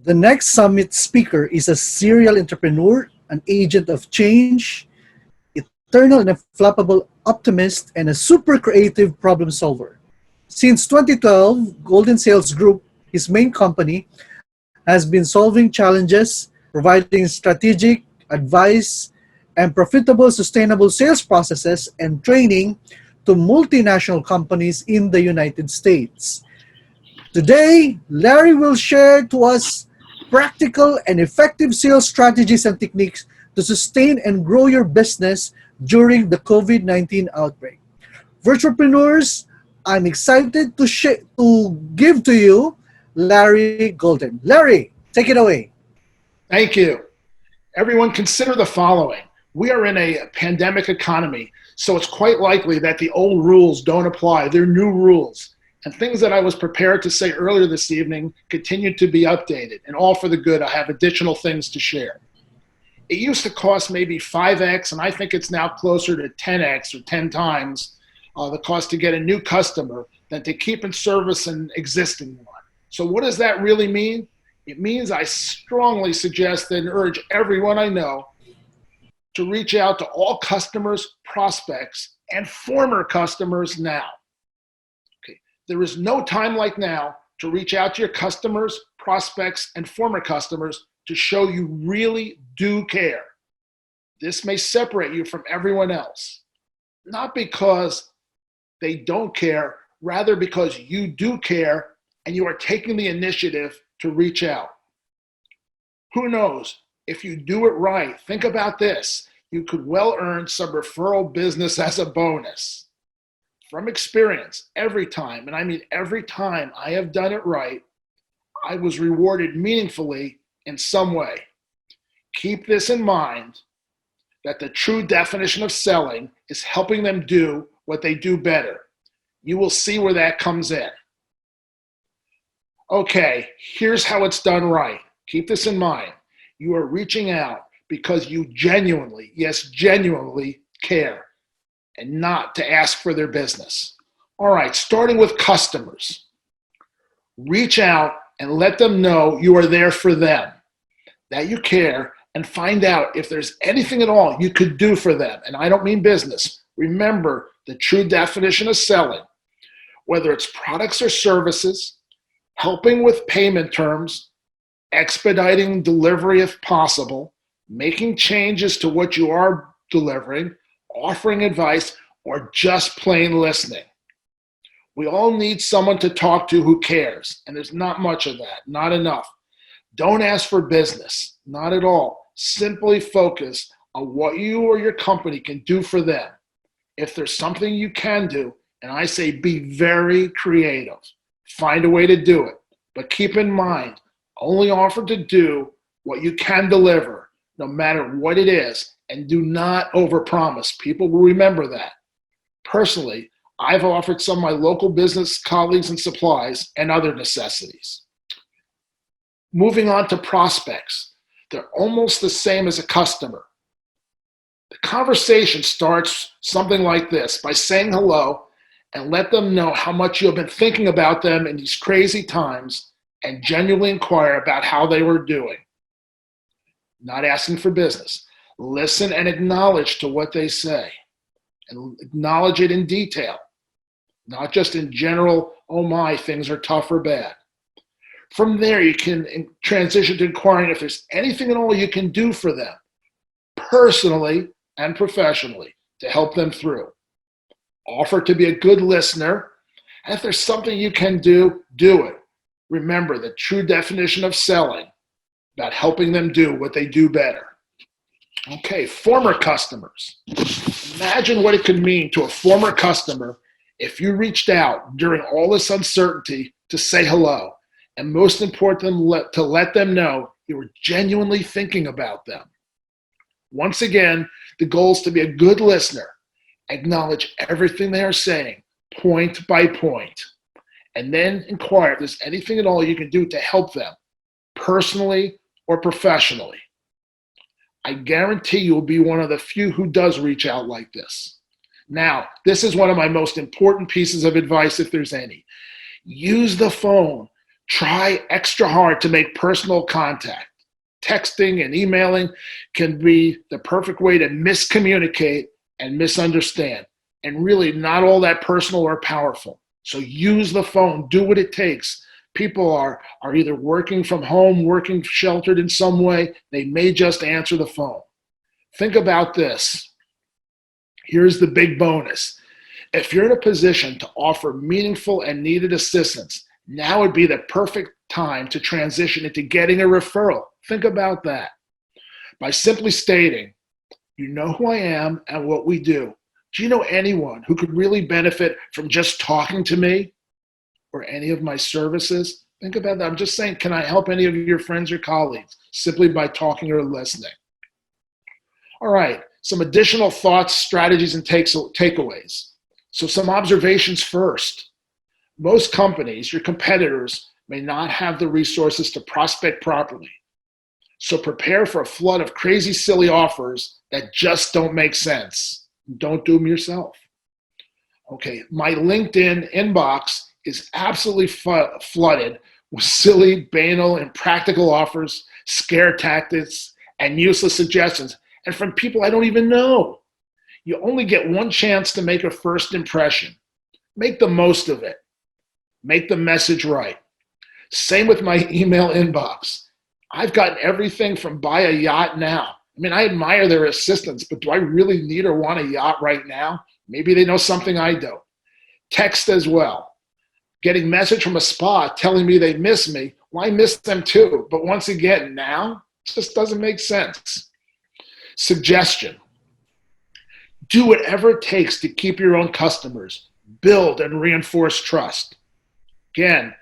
The next summit speaker is a serial entrepreneur, an agent of change, eternal and unflappable optimist, and a super creative problem solver. Since 2012, Golden Sales Group, his main company, has been solving challenges, providing strategic advice, and profitable sustainable sales processes and training to multinational companies in the United States. Today, Larry will share to us practical and effective sales strategies and techniques to sustain and grow your business during the COVID-19 outbreak. Virtualpreneurs, I'm excited to give to you Larry Golden. Larry, take it away. Thank you. Everyone, consider the following. We are in a pandemic economy, so it's quite likely that the old rules don't apply. They're new rules. And things that I was prepared to say earlier this evening continue to be updated. And all for the good, I have additional things to share. It used to cost maybe 5x, and I think it's now closer to 10x or 10 times the cost to get a new customer than to keep in service an existing one. So what does that really mean? It means I strongly suggest and urge everyone I know to reach out to all customers, prospects, and former customers now. Okay. There is no time like now to reach out to your customers, prospects, and former customers to show you really do care. This may separate you from everyone else, not because they don't care, rather because you do care and you are taking the initiative to reach out. Who knows, if you do it right, think about this, you could well earn some referral business as a bonus. From experience, every time, and I mean every time I have done it right, I was rewarded meaningfully in some way. Keep this in mind, that the true definition of selling is helping them do what they do better. You will see where that comes in. Okay, here's how it's done right. Keep this in mind. You are reaching out because you genuinely, yes, genuinely care and not to ask for their business. All right, starting with customers. Reach out and let them know you are there for them, that you care, and find out if there's anything at all you could do for them. And I don't mean business. Remember the true definition of selling, whether it's products or services, helping with payment terms, expediting delivery if possible, making changes to what you are delivering, offering advice, or just plain listening. We all need someone to talk to who cares, and there's not much of that, not enough. Don't ask for business, not at all. Simply focus on what you or your company can do for them. If there's something you can do, and I say be very creative, find a way to do it. But keep in mind, only offer to do what you can deliver, no matter what it is, and do not overpromise. People will remember that. Personally, I've offered some of my local business colleagues and supplies and other necessities. Moving on to prospects. They're almost the same as a customer. The conversation starts something like this, by saying hello and let them know how much you have been thinking about them in these crazy times and genuinely inquire about how they were doing. Not asking for business. Listen and acknowledge to what they say, and acknowledge it in detail, not just in general, oh my, things are tough or bad. From there, you can transition to inquiring if there's anything at all you can do for them, personally and professionally, to help them through. Offer to be a good listener, and if there's something you can do, do it. Remember the true definition of selling, about helping them do what they do better. Okay, former customers. Imagine what it could mean to a former customer if you reached out during all this uncertainty to say hello, and most importantly, to let them know you were genuinely thinking about them. Once again, the goal is to be a good listener, acknowledge everything they are saying, point by point, and then inquire if there's anything at all you can do to help them, personally or professionally. I guarantee you will be one of the few who does reach out like this. Now, this is one of my most important pieces of advice, if there's any. Use the phone Try extra hard to make personal contact. Texting and emailing can be the perfect way to miscommunicate and misunderstand, and really not all that personal or powerful. So use the phone, do what it takes. People are either working from home, working sheltered in some way. They may just answer the phone. Think about this. Here's the big bonus. If you're in a position to offer meaningful and needed assistance, now would be the perfect time to transition into getting a referral. Think about that. By simply stating, you know who I am and what we do. Do you know anyone who could really benefit from just talking to me or any of my services? Think about that. I'm just saying, can I help any of your friends or colleagues simply by talking or listening? All right, some additional thoughts, strategies, and takeaways. So some observations first. Most companies, your competitors, may not have the resources to prospect properly. So prepare for a flood of crazy, silly offers that just don't make sense. Don't do them yourself. Okay, my LinkedIn inbox is absolutely flooded with silly, banal, impractical offers, scare tactics, and useless suggestions, and from people I don't even know. You only get one chance to make a first impression. Make the most of it. Make the message right. Same with my email inbox. I've gotten everything from buy a yacht now. I mean, I admire their assistance, but do I really need or want a yacht right now? Maybe they know something I don't. Text as well. Getting message from a spa telling me they miss me. Well, I miss them too. But once again, now, it just doesn't make sense. Suggestion. Do whatever it takes to keep your own customers. Build and reinforce trust. Again,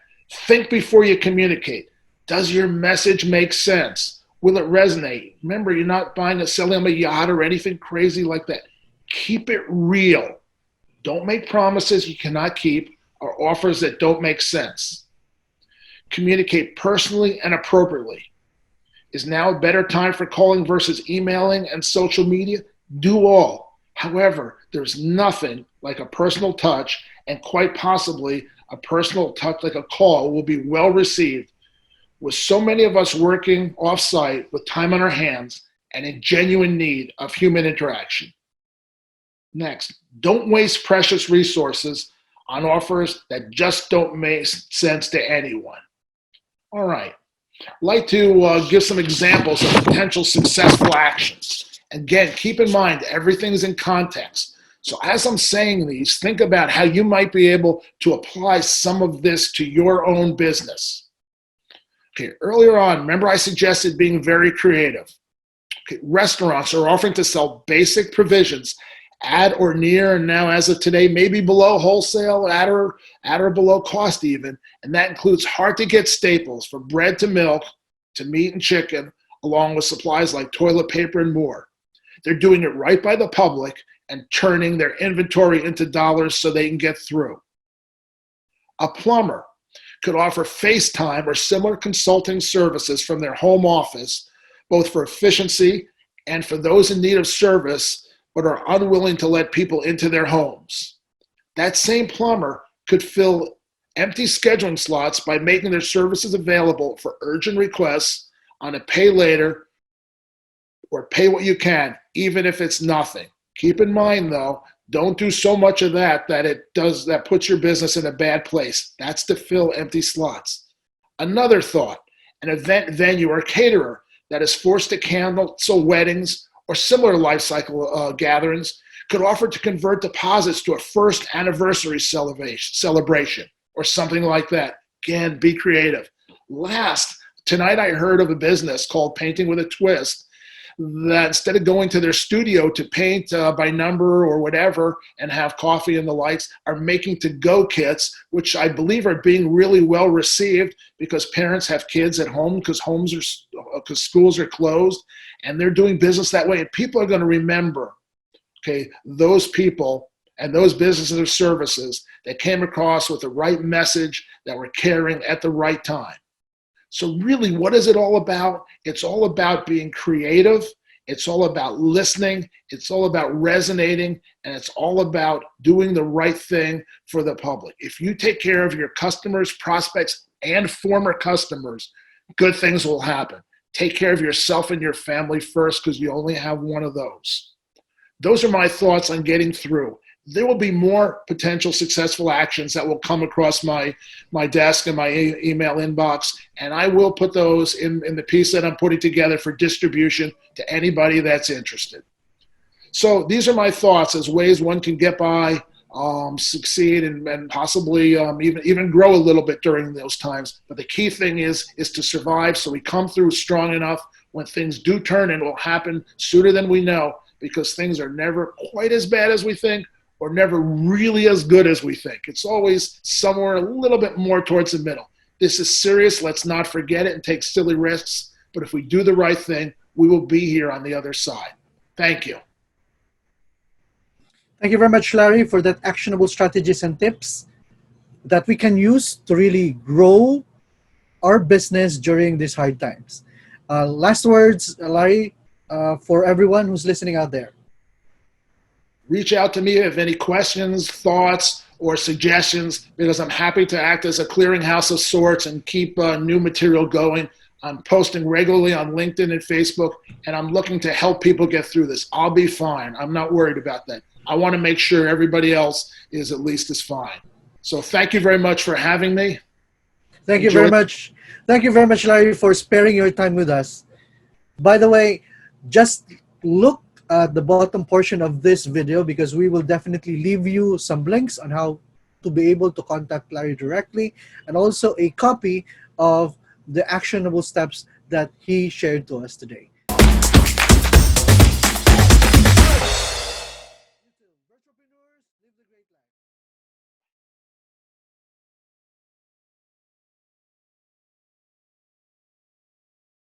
think before you communicate. Does your message make sense? Will it resonate? Remember, you're not selling them a yacht or anything crazy like that. Keep it real. Don't make promises you cannot keep or offers that don't make sense. Communicate personally and appropriately. Is now a better time for calling versus emailing and social media? Do all. However, there's nothing like a personal touch, and quite possibly a personal touch like a call will be well received. With so many of us working off-site with time on our hands and in genuine need of human interaction. Next, don't waste precious resources on offers that just don't make sense to anyone. All right, I'd like to give some examples of potential successful actions. Again, keep in mind, everything's in context. So as I'm saying these, think about how you might be able to apply some of this to your own business. Okay, earlier on, remember I suggested being very creative. Okay, restaurants are offering to sell basic provisions at or near, and now as of today, maybe below wholesale, at or below cost even, and that includes hard-to-get staples from bread to milk to meat and chicken, along with supplies like toilet paper and more. They're doing it right by the public and turning their inventory into dollars so they can get through. A plumber could offer FaceTime or similar consulting services from their home office, both for efficiency and for those in need of service but are unwilling to let people into their homes. That same plumber could fill empty scheduling slots by making their services available for urgent requests on a pay later or pay what you can, even if it's nothing. Keep in mind though, don't do so much of that that puts your business in a bad place. That's to fill empty slots. Another thought, an event venue or caterer that is forced to cancel weddings or similar life cycle gatherings could offer to convert deposits to a first anniversary celebration or something like that. Again, be creative. Last, tonight I heard of a business called Painting with a Twist that instead of going to their studio to paint by number or whatever and have coffee and the likes, are making to-go kits, which I believe are being really well received because parents have kids at home because schools are closed, and they're doing business that way. And people are going to remember, okay, those people and those businesses or services that came across with the right message that were caring at the right time. So really, what is it all about? It's all about being creative. It's all about listening. It's all about resonating. And it's all about doing the right thing for the public. If you take care of your customers, prospects, and former customers, good things will happen. Take care of yourself and your family first, because you only have one of those. Those are my thoughts on getting through. There will be more potential successful actions that will come across my desk and my email inbox, and I will put those in the piece that I'm putting together for distribution to anybody that's interested. So these are my thoughts as ways one can get by, succeed, and possibly even grow a little bit during those times. But the key thing is to survive, so we come through strong enough when things do turn, and it will happen sooner than we know, because things are never quite as bad as we think, or never really as good as we think. It's always somewhere a little bit more towards the middle. This is serious. Let's not forget it and take silly risks. But if we do the right thing, we will be here on the other side. Thank you. Thank you very much, Larry, for that actionable strategies and tips that we can use to really grow our business during these hard times. Last words, Larry, for everyone who's listening out there. Reach out to me if you have any questions, thoughts, or suggestions, because I'm happy to act as a clearinghouse of sorts and keep new material going. I'm posting regularly on LinkedIn and Facebook, and I'm looking to help people get through this. I'll be fine. I'm not worried about that. I want to make sure everybody else is at least as fine. So thank you very much for having me. Thank you very much. Thank you very much, Larry, for sparing your time with us. By the way, just look at the bottom portion of this video, because we will definitely leave you some links on how to be able to contact Larry directly, and also a copy of the actionable steps that he shared to us today.